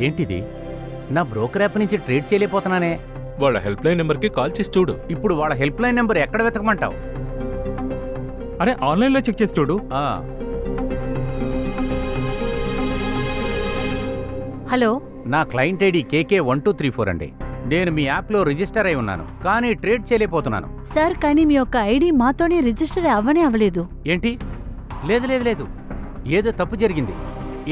ఏంటిది? నా broker app నుంచి ట్రేడ్ చేయలేకపోతున్నానే. వాళ్ళ హెల్ప్ లైన్ నెంబర్కి కాల్ చేసి చూడు. ఇప్పుడు వాళ్ళ హెల్ప్ లైన్ నెంబర్ ఎక్కడ వెతకమంటావు? అరే ఆన్లైన్లో చెక్ చేసి చూడు. హలో, నా క్లయింట్ ఐడి KK1234 అండి. నేను మీ యాప్లో రిజిస్టర్ అయి ఉన్నాను, కానీ ట్రేడ్ చేయలేకపోతున్నాను. సార్ కానీ మీ యొక్క ఐడి మాతోనే రిజిస్టర్ అవ్వలేదు. ఏంటి? లేదు లేదు లేదు, ఏదో తప్పు జరిగింది.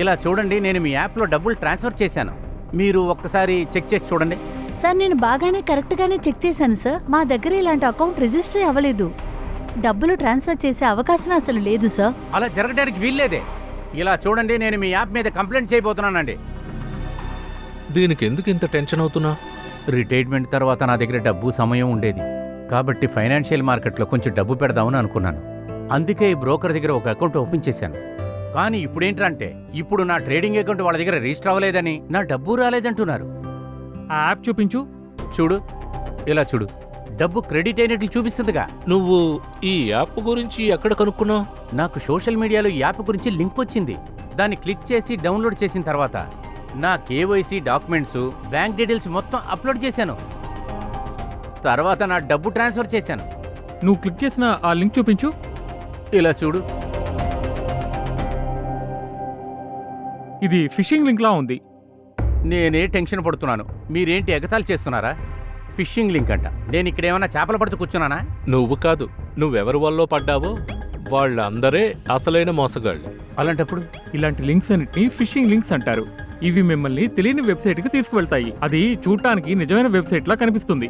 ఇలా చూడండి, నేను మీ యాప్లో డబ్బులు ట్రాన్స్ఫర్ చేశాను. మీరు ఒక్కసారి చెక్ చేసి చూడండి. సార్ నేను బాగానే కరెక్ట్గానే చెక్ చేశాను సార్. మా దగ్గర ఇలాంటి అకౌంట్ రిజిస్టర్ అవ్వలేదు. డబ్బులు ట్రాన్స్ఫర్ చేసే అవకాశమే అసలు లేదు సార్. అలా జరగడానికి వీల్లేదే. ఇలా చూడండి, నేను మీ యాప్ మీద కంప్లైంట్ చేయబోతున్నానండి. దీనికి ఎందుకు ఇంత టెన్షన్ అవుతున్నా? రిటైర్మెంట్ తర్వాత నా దగ్గర డబ్బు సమయం ఉండేది, కాబట్టి ఫైనాన్షియల్ మార్కెట్లో కొంచెం డబ్బు పెడదామని అనుకున్నాను. అందుకే ఈ బ్రోకర్ దగ్గర ఒక అకౌంట్ ఓపెన్ చేశాను. కానీ ఇప్పుడేంటంటే, ఇప్పుడు నా ట్రేడింగ్ అకౌంట్ వాళ్ళ దగ్గర రిజిస్టర్ అవ్వలేదని, నా డబ్బు రాలేదంటున్నారు. ఆ యాప్ చూపించు. చూడు, ఇలా చూడు, డబ్బు క్రెడిట్ అయినట్లు చూపిస్తుందిగా. నువ్వు ఈ యాప్ గురించి ఎక్కడ కనుక్కున్నావు? నాకు సోషల్ మీడియాలో ఈ యాప్ గురించి లింక్ వచ్చింది. దాన్ని క్లిక్ చేసి డౌన్లోడ్ చేసిన తర్వాత నా KYC డాక్యుమెంట్స్, బ్యాంక్ డీటెయిల్స్ మొత్తం అప్లోడ్ చేశాను. తర్వాత నా డబ్బు ట్రాన్స్ఫర్ చేశాను. నువ్వు క్లిక్ చేసిన ఆ లింక్ చూపించు. ఇలా చూడు. ఇది ఫిషింగ్ లింక్లా ఉంది. నేనే టెన్షన్ పడుతున్నాను. మీరేంటి ఎగతాళి చేస్తున్నారా? ఫిషింగ్ లింక్ అంట. నేను ఇక్కడ ఏమైనా చేపలు పడుతూ కూర్చున్నానా? నువ్వు కాదు, నువ్వెవరి వల్ల పడ్డావో వాళ్ళందరే అసలైన మోసగాళ్ళు. అలాంటప్పుడు ఇలాంటి లింక్స్ అన్నిటిని ఫిషింగ్ లింక్స్ అంటారు. ఇవి మిమ్మల్ని తెలియని వెబ్సైట్కి తీసుకువెళ్తాయి. అది చూడటానికి నిజమైన వెబ్సైట్లా కనిపిస్తుంది.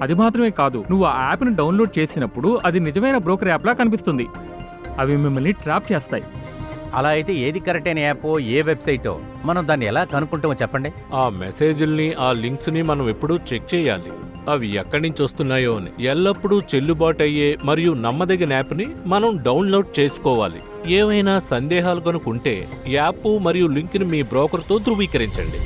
అది మాత్రమే కాదు, నువ్వు ఆ యాప్ను డౌన్లోడ్ చేసినప్పుడు అది నిజమైన బ్రోకర్ యాప్లా కనిపిస్తుంది. అవి మిమ్మల్ని ట్రాప్ చేస్తాయి. అలా అయితే ఏది కరెక్ట్ అయిన యాపో, ఏ వెబ్సైటో మనం దాన్ని ఎలా కనుక్కుంటామో చెప్పండి. ఆ మెసేజ్ల్ని, ఆ లింక్స్ని మనం ఎప్పుడూ చెక్ చేయాలి. అవి ఎక్కడి నుంచి వస్తున్నాయో అని. ఎల్లప్పుడూ చెల్లుబాటు అయ్యే మరియు నమ్మదగిన యాప్ని మనం డౌన్లోడ్ చేసుకోవాలి. ఏవైనా సందేహాలు కనుకుంటే యాప్ మరియు లింక్ని మీ బ్రోకర్తో ధృవీకరించండి.